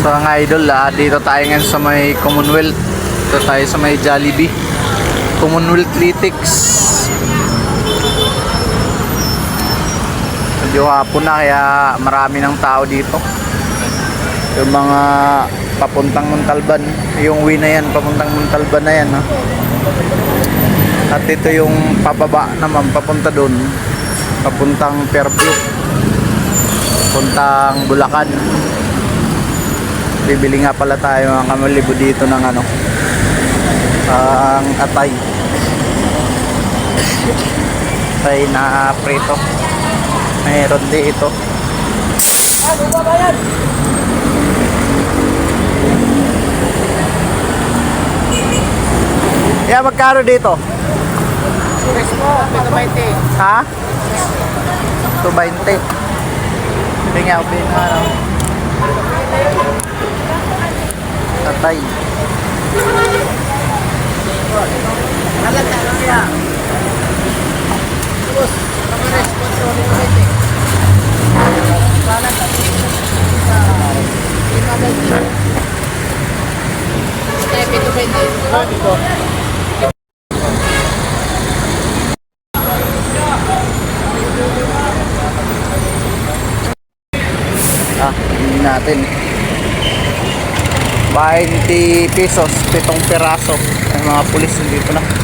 So mga idol, dito tayo ngayon sa may Commonwealth. Dito tayo sa may Jollibee Commonwealth Lytics. Medyo hapon na kaya marami ng tao dito. Yung mga papuntang Montalban, yung way na yan, papuntang Montalban na yan, ha? At ito yung pababa naman, papunta doon, papuntang Fairview, papuntang Bulacan. Bibili nga pala tayo mga kamalibo dito ng ano, ang atay na prito. Mayroon dito. Yeah, magkano dito? Yes po, 220. Ha? 220. Hindi nga ako pinano. Tatay. Halata lang yan. Tapos, mga responso ni Kuwait. Halata. Kaya 220. Dito. Hindi natin 20 pesos, 7 peraso. May mga pulis dito na.